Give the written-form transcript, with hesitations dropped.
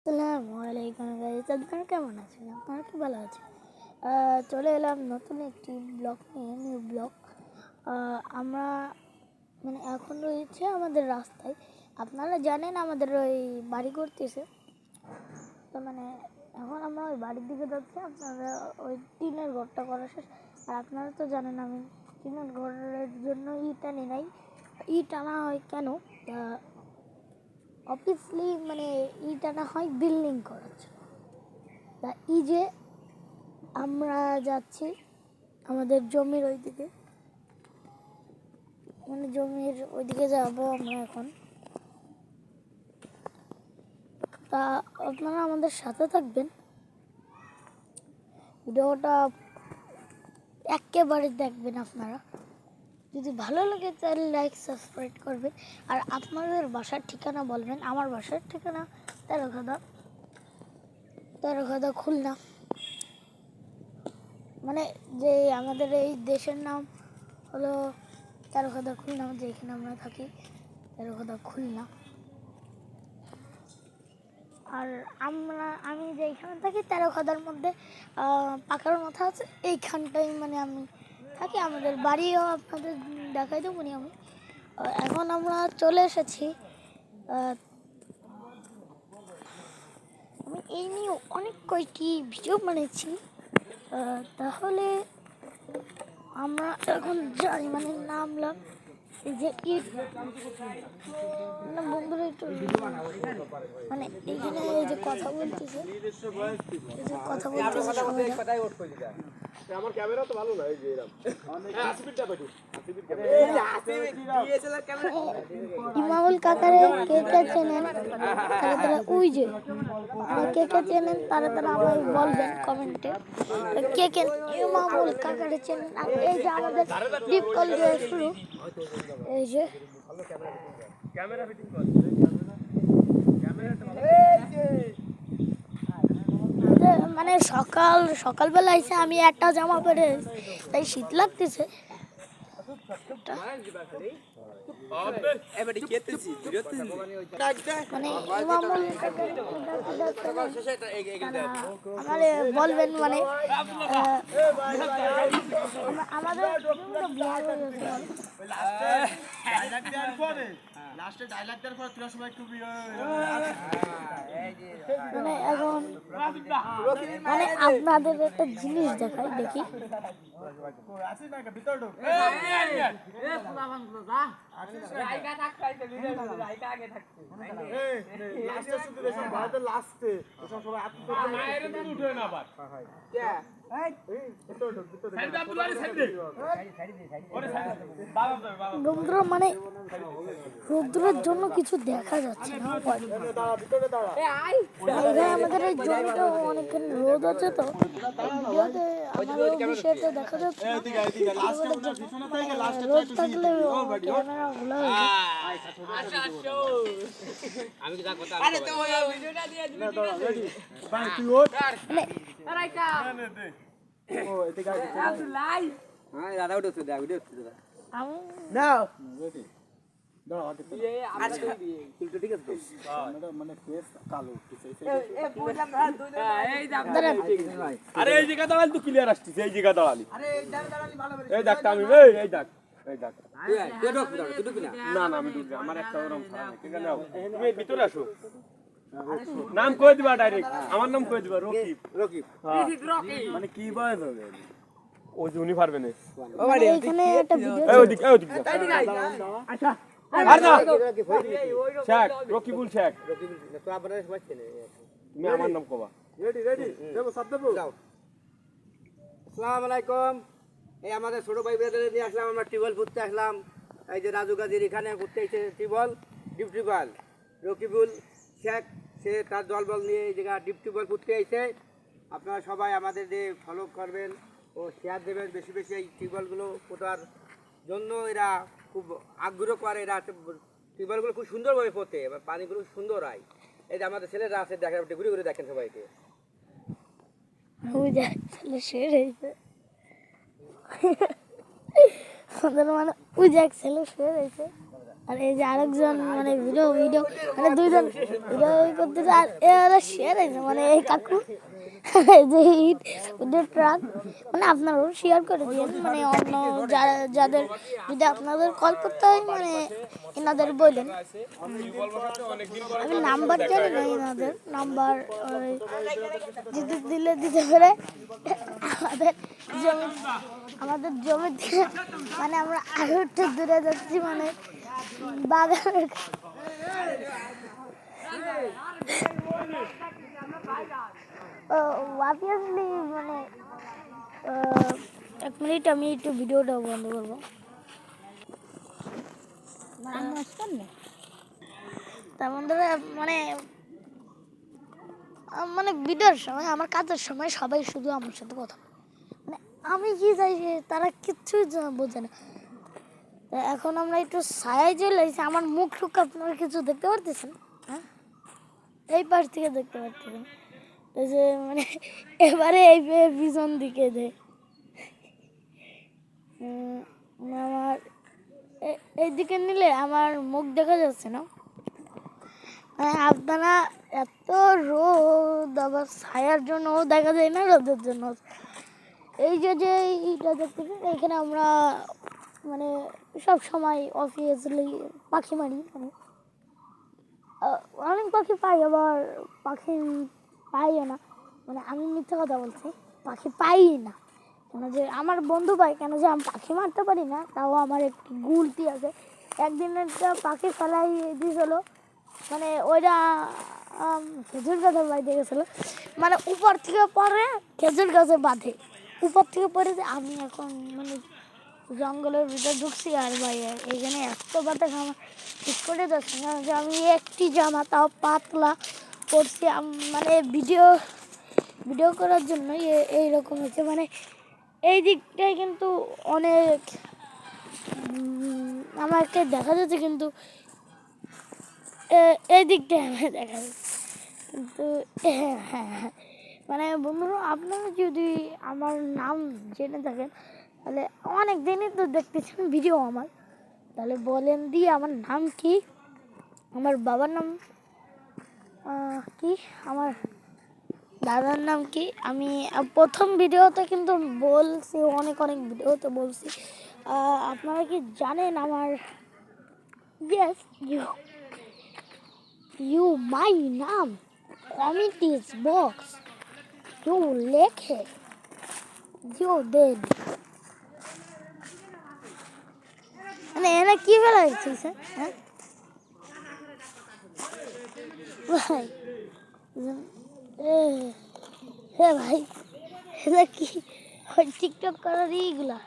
আসসালামু আলাইকুম গাইস, আপনারা কেমন আছেন? আপনারা কি ভালো আছেন? চলে এলাম নতুন একটি ব্লগ নিয়ে, নিউ ব্লগ। আমরা এখন রয়েছে আমাদের রাস্তায়। আপনারা জানেন আমাদের ওই বাড়ি করতেছে, তো এখন আমরা ওই বাড়ির দিকে যাচ্ছি। আপনারা ওই টিনের ঘরটা করা শেষ। আর আপনারা তো জানেন আমি টিনের ঘরের জন্য ইট আনি নাই। ইট আনা হয় কেন? অবভিয়াসলি ইট আনা হয় বিল্ডিং করার জন্য। তা এই যে আমরা যাচ্ছি আমাদের জমির ওইদিকে, জমির ওইদিকে যাবো আমরা এখন। তা আপনারা আমাদের সাথে থাকবেন, ভিডিওটা একেবারে দেখবেন। আপনারা যদি ভালো লাগে তাহলে লাইক সাবস্ক্রাইব করবেন। আর আপনাদের বাসার ঠিকানা বলবেন। আমার বাসার ঠিকানা তেরোখাদা খুলনা। যে আমাদের এই দেশের নাম হলো তেরোখাদা খুলনা, যেখানে আমরা থাকি তেরোখাদা খুলনা। আর আমি যেখানে থাকি তেরোখাদার মধ্যে পাকার মাথা আছে, এইখানটাই আমি থাকি। আমাদের বাড়িও আপনাদের দেখাই দেবো নি আমি। এখন আমরা চলে এসেছি। আমি এই নিয়ে অনেক কয়েকটি ভিডিও বানিয়েছি। তাহলে আমরা এখন যাই, নামলাম। এই যে ইট বন্ধুরা একটু এইখানে এই যে কথা বলতেছে আমার ক্যামেরা তো ভালো না। এই যে ইমামুল কাকারে কে কে চেনেন তারা ওই যে কে কে চেনেন তারা আমায় বলবেন কমেন্টে কে কে ইমামুল কাকারে চেনেন। আর এই যে আমাদের ডিপ কল দিয়ে শুরু। এই যে ক্যামেরা ফিটিং কর, সকালবেলা এসে আমি একটা জামা পরে, তাই শীত লাগতেছে। বলবেন আমাদের এখন আপনাদের একটা জিনিস দেখাই, দেখি। রৌদ্রের জন্য কিছু দেখা যাচ্ছে না। আমাদের এই জমিটা অনেকখানি রোদ আছে, তো বিষয়টা দেখা যাচ্ছে। রোদ থাকলে ক্যামেরা ঘোলা আরে এই জায়গা দাঁড়ালি তো ক্লিয়ার আসতেছে। এই জায়গা দাঁড়ালি, এই ডাকটা আমি এই ডাক না আমি ঢুকছি। আমার একটা ওরম তুমি ভিতরে আসো, নাম কয়ে দিবা ডাইরেক্ট। আমার নাম কয়ে দিবা রকিব। রকিব কি বয়স হবে? ওই যে উনি পারবে না। এখানে একটা ভিডিও আচ্ছা শেখ রকিবুল শেখ, তুমি আমার নাম কবা। রেডি দেবো সব দেবো। আসসালামু আলাইকুম। এই আমাদের ছোট ভাই ব্রাদারে নিয়ে আসলাম, আমরা টিউবওয়েল ঘুরতে আসলাম। এই যে রাজু গাজীর এখানে ঘুরতে এসে ডিপ টিউবওয়েল রকিবুল শেখ, সে তার দলবল নিয়ে এই জায়গা ডিপ টিউবওয়েল ঘুরতে এসে। আপনারা সবাই আমাদের দিয়ে ফলো করবেন ও শেয়ার দেবেন বেশি বেশি। এই টিউবওয়েলগুলো পোতার জন্য এরা খুব আগ্রহ করে। এরা টিউবওয়েলগুলো খুব সুন্দরভাবে পোতে, এবার পানিগুলো সুন্দর হয়। এই যে আমাদের ছেলেরা আছে, দেখেন ঘুরে ঘুরে দেখেন সবাইকে। ছেলে শুয়ে রয়েছে। আর এই যে আরেকজন মানে ভিডিও মানে দুইজন ভিডিও করতেছে আর এরা শেয়ার হয়েছে মানে এই কাকু এই যে ভিডিও ট্রাক মানে আপনারাও শেয়ার করে দিন মানে অন্য যাদের যদি আপনাদের কল করতে হয় মানে এনাদের বললেন আমি নাম্বার জানি না এনাদের নাম্বার যদি দিলে দিতে পারে আমাদের জমি থেকে মানে আমরা আরো একটু দূরে যাচ্ছি মানে বাগানের অবভিয়াসলি মানে 1 মিনিট আমি একটু ভিডিওটা বন্ধ করবো তার মধ্যে মানে মানে ভিডিওর সময় আমার কাজের সময় সবাই শুধু আমার সাথে কথা বলে। মানে আমি কি চাই তারা কিচ্ছুই বোঝে না এখন আমরা একটু ছায়ায় চলে এসেছি আমার মুখ টুক আপনারা কিছু দেখতে পারতেছেন হ্যাঁ এই পাশ থেকে দেখতে পাচ্ছেন এই যে মানে এবারে এই পিছন দিকে যে আমার এইদিকে নিলে আমার মুখ দেখা যাচ্ছে না মানে আপনারা এত রোদ আবার ছায়ার জন্য দেখা যায় না রোদের জন্য এই যে এইটা দেখতেছেন এখানে আমরা মানে সব সময় অবভিয়াসলি পাখি মারি মানে অনেক পাখি পাই আবার পাখি পাইও না মানে আমি মিথ্যা কথা বলছি পাখি পাই না কেন যে আমার বন্ধু পাই কেন যে আমি পাখি মারতে পারি না তাও আমার একটি গুলতি আছে একদিন একটা পাখি ফেলাই দিয়েছিল মানে ওইটা খেজুর গাছের বাড়িতে গেছিলো মানে উপর থেকে পরে খেজুর গাছে বাঁধে উপর থেকে পড়েছে আমি এখন মানে জঙ্গলের ভিতরে ঢুকছি আর ভাই এখানে এত বাতাস আমার ঠিক করে যাচ্ছে না যে আমি একটি জামা তাও পাতলা পরছি মানে ভিডিও করার জন্য এইরকম হচ্ছে মানে এই দিকটায় কিন্তু অনেক আমাকে দেখা যাচ্ছে কিন্তু এই দিকটায় আমার দেখা যাচ্ছে কিন্তু হ্যাঁ মানে বন্ধুরা আপনারা যদি আমার নাম জেনে থাকেন তাহলে অনেক দিনই তো দেখতেছেন ভিডিও আমার তাহলে বলেন দি আমার নাম কি আমার বাবার নাম কি আমার দাদার নাম কি আমি প্রথম ভিডিওতে কিন্তু বলছি অনেক ভিডিওতে বলছি আপনারা কি জানেন আমার ইয়েস ইউ মাই নাম কমিটিস বক্স ইউ লেখে ইউ দেন মানে এরা কি বেলা হয়েছিস হ্যাঁ ভাই হ্যাঁ ভাই এটা কি টিকটক করার ইগুলা